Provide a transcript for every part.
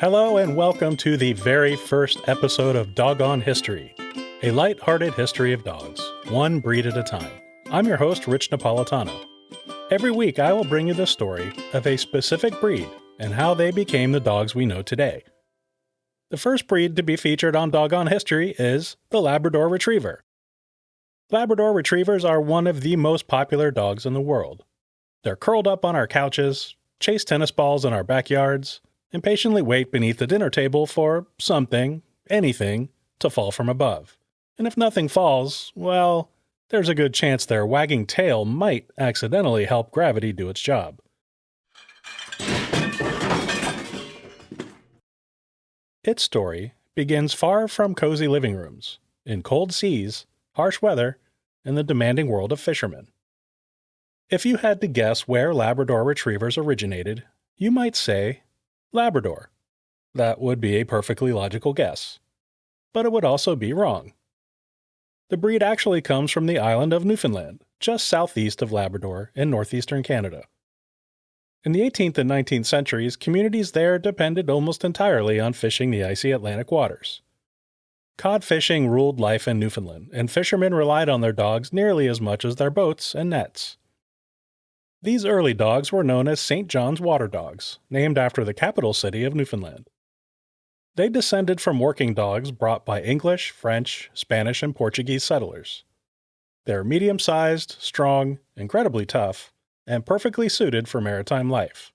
Hello and welcome to the very first episode of Doggone History, a light-hearted history of dogs, one breed at a time. I'm your host, Rich Napolitano. Every week I will bring you the story of a specific breed and how they became the dogs we know today. The first breed to be featured on Doggone History is the Labrador Retriever. Labrador Retrievers are one of the most popular dogs in the world. They're curled up on our couches, chase tennis balls in our backyards, and patiently wait beneath the dinner table for something, anything, to fall from above. And if nothing falls, well, there's a good chance their wagging tail might accidentally help gravity do its job. Its story begins far from cozy living rooms, in cold seas, harsh weather, and the demanding world of fishermen. If you had to guess where Labrador Retrievers originated, you might say Labrador. That would be a perfectly logical guess. But it would also be wrong. The breed actually comes from the island of Newfoundland, just southeast of Labrador in northeastern Canada. In the 18th and 19th centuries, communities there depended almost entirely on fishing the icy Atlantic waters. Cod fishing ruled life in Newfoundland, and fishermen relied on their dogs nearly as much as their boats and nets. These early dogs were known as St. John's water dogs, named after the capital city of Newfoundland. They descended from working dogs brought by English, French, Spanish, and Portuguese settlers. They're medium-sized, strong, incredibly tough, and perfectly suited for maritime life.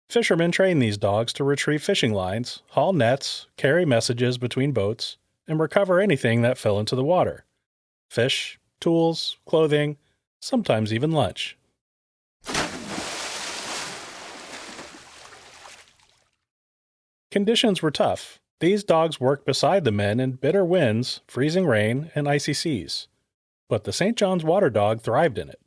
Fishermen trained these dogs to retrieve fishing lines, haul nets, carry messages between boats, and recover anything that fell into the water: fish, tools, clothing, sometimes even lunch. Conditions were tough. These dogs worked beside the men in bitter winds, freezing rain, and icy seas. But the St. John's water dog thrived in it.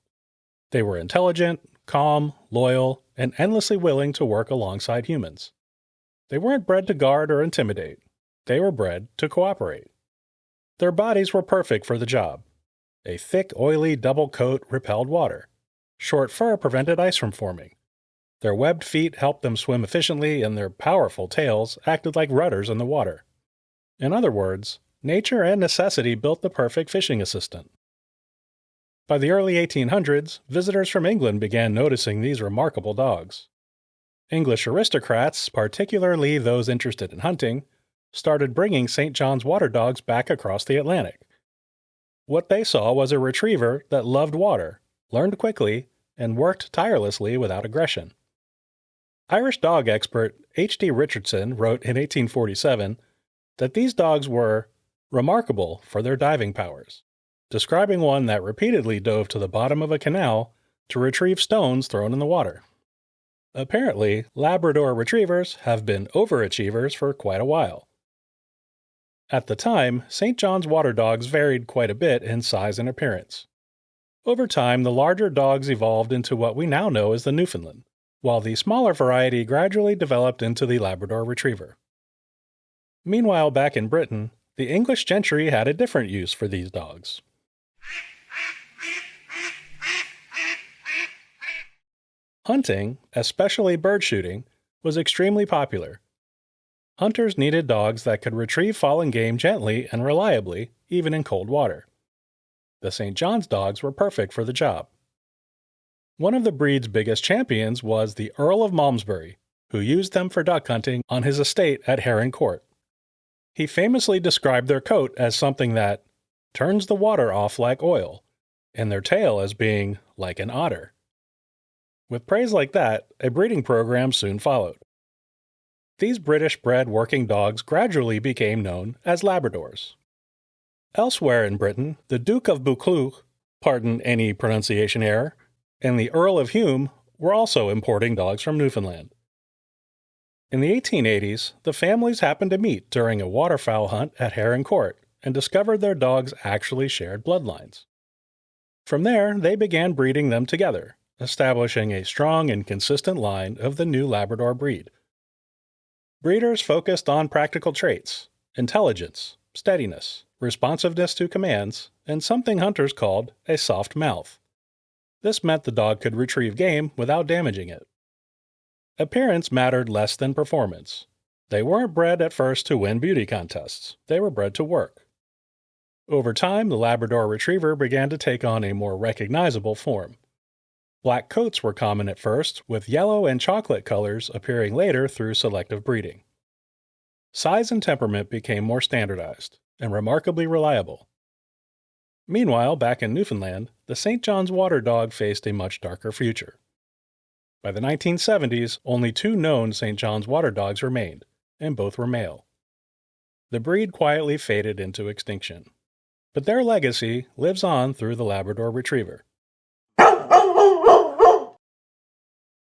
They were intelligent, calm, loyal, and endlessly willing to work alongside humans. They weren't bred to guard or intimidate. They were bred to cooperate. Their bodies were perfect for the job. A thick, oily double coat repelled water. Short fur prevented ice from forming. Their webbed feet helped them swim efficiently, and their powerful tails acted like rudders in the water. In other words, nature and necessity built the perfect fishing assistant. By the early 1800s, visitors from England began noticing these remarkable dogs. English aristocrats, particularly those interested in hunting, started bringing St. John's water dogs back across the Atlantic. What they saw was a retriever that loved water, learned quickly, and worked tirelessly without aggression. Irish dog expert H.D. Richardson wrote in 1847 that these dogs were remarkable for their diving powers, describing one that repeatedly dove to the bottom of a canal to retrieve stones thrown in the water. Apparently, Labrador Retrievers have been overachievers for quite a while. At the time, St. John's water dogs varied quite a bit in size and appearance. Over time, the larger dogs evolved into what we now know as the Newfoundland, while the smaller variety gradually developed into the Labrador Retriever. Meanwhile, back in Britain, the English gentry had a different use for these dogs. Hunting, especially bird shooting, was extremely popular. Hunters needed dogs that could retrieve fallen game gently and reliably, even in cold water. The St. John's dogs were perfect for the job. One of the breed's biggest champions was the Earl of Malmesbury, who used them for duck hunting on his estate at Heron Court. He famously described their coat as something that turns the water off like oil, and their tail as being like an otter. With praise like that, a breeding program soon followed. These British-bred working dogs gradually became known as Labradors. Elsewhere in Britain, the Duke of Buccleuch, pardon any pronunciation error, and the Earl of Hume were also importing dogs from Newfoundland. In the 1880s, the families happened to meet during a waterfowl hunt at Heron Court and discovered their dogs actually shared bloodlines. From there, they began breeding them together, establishing a strong and consistent line of the new Labrador breed. Breeders focused on practical traits: intelligence, steadiness, responsiveness to commands, and something hunters called a soft mouth. This meant the dog could retrieve game without damaging it. Appearance mattered less than performance. They weren't bred at first to win beauty contests. They were bred to work. Over time, the Labrador Retriever began to take on a more recognizable form. Black coats were common at first, with yellow and chocolate colors appearing later through selective breeding. Size and temperament became more standardized and remarkably reliable. Meanwhile, back in Newfoundland, the St. John's Water Dog faced a much darker future. By the 1970s, only 2 known St. John's Water Dogs remained, and both were male. The breed quietly faded into extinction, but their legacy lives on through the Labrador Retriever.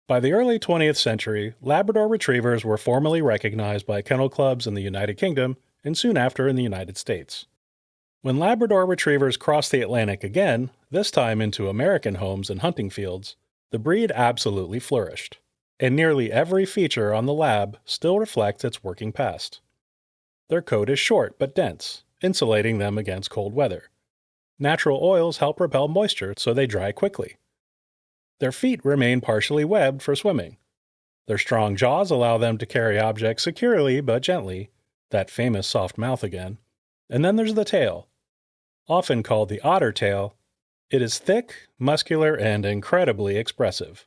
By the early 20th century, Labrador Retrievers were formally recognized by kennel clubs in the United Kingdom and soon after in the United States. When Labrador Retrievers crossed the Atlantic again, this time into American homes and hunting fields, the breed absolutely flourished, and nearly every feature on the Lab still reflects its working past. Their coat is short but dense, insulating them against cold weather. Natural oils help repel moisture so they dry quickly. Their feet remain partially webbed for swimming. Their strong jaws allow them to carry objects securely but gently, that famous soft mouth again. And then there's the tail. Often called the otter tail, it is thick, muscular, and incredibly expressive.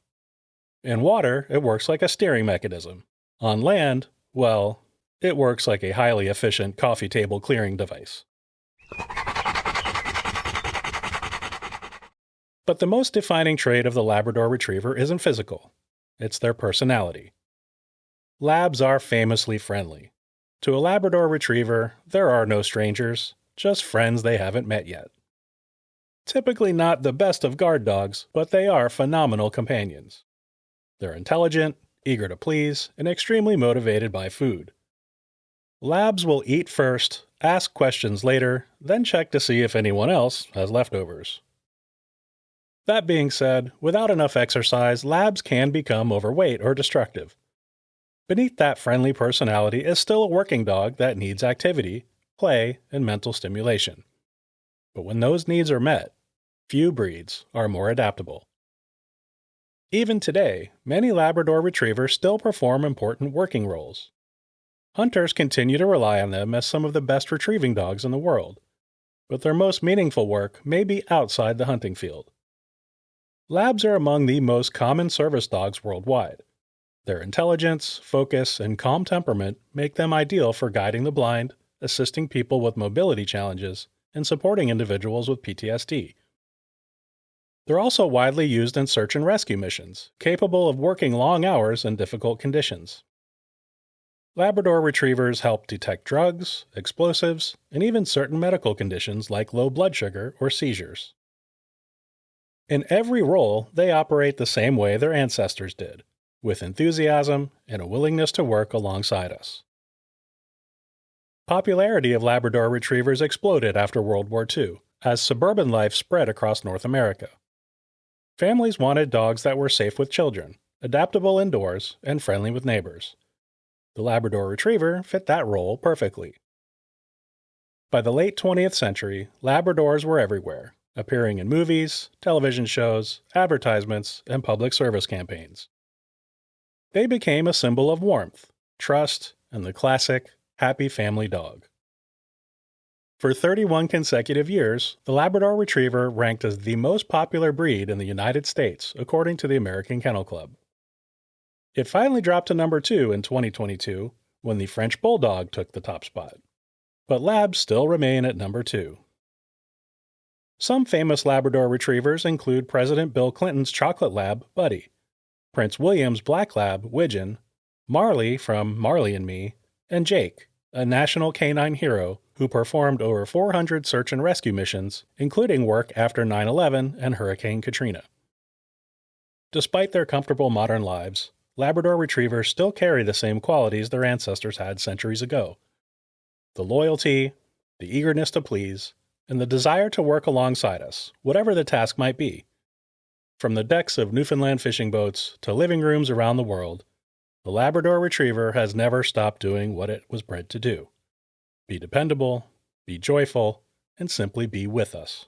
In water, it works like a steering mechanism. On land, well, it works like a highly efficient coffee table clearing device. But the most defining trait of the Labrador Retriever isn't physical. It's their personality. Labs are famously friendly. To a Labrador Retriever, there are no strangers, just friends they haven't met yet. Typically not the best of guard dogs, but they are phenomenal companions. They're intelligent, eager to please, and extremely motivated by food. Labs will eat first, ask questions later, then check to see if anyone else has leftovers. That being said, without enough exercise, Labs can become overweight or destructive. Beneath that friendly personality is still a working dog that needs activity, play, and mental stimulation. But when those needs are met, few breeds are more adaptable. Even today, many Labrador Retrievers still perform important working roles. Hunters continue to rely on them as some of the best retrieving dogs in the world, but their most meaningful work may be outside the hunting field. Labs are among the most common service dogs worldwide. Their intelligence, focus, and calm temperament make them ideal for guiding the blind, assisting people with mobility challenges, and supporting individuals with PTSD. They're also widely used in search and rescue missions, capable of working long hours in difficult conditions. Labrador Retrievers help detect drugs, explosives, and even certain medical conditions like low blood sugar or seizures. In every role, they operate the same way their ancestors did, with enthusiasm and a willingness to work alongside us. Popularity of Labrador Retrievers exploded after World War II, as suburban life spread across North America. Families wanted dogs that were safe with children, adaptable indoors, and friendly with neighbors. The Labrador Retriever fit that role perfectly. By the late 20th century, Labradors were everywhere, appearing in movies, television shows, advertisements, and public service campaigns. They became a symbol of warmth, trust, and the classic, happy family dog. For 31 consecutive years, the Labrador Retriever ranked as the most popular breed in the United States, according to the American Kennel Club. It finally dropped to number 2 in 2022, when the French Bulldog took the top spot. But Labs still remain at number 2. Some famous Labrador Retrievers include President Bill Clinton's chocolate lab, Buddy, Prince William's black lab, Widgeon, Marley from Marley and Me, and Jake, a national canine hero who performed over 400 search and rescue missions, including work after 9/11 and Hurricane Katrina. Despite their comfortable modern lives, Labrador Retrievers still carry the same qualities their ancestors had centuries ago: the loyalty, the eagerness to please, and the desire to work alongside us, whatever the task might be. From the decks of Newfoundland fishing boats to living rooms around the world, the Labrador Retriever has never stopped doing what it was bred to do: be dependable, be joyful, and simply be with us.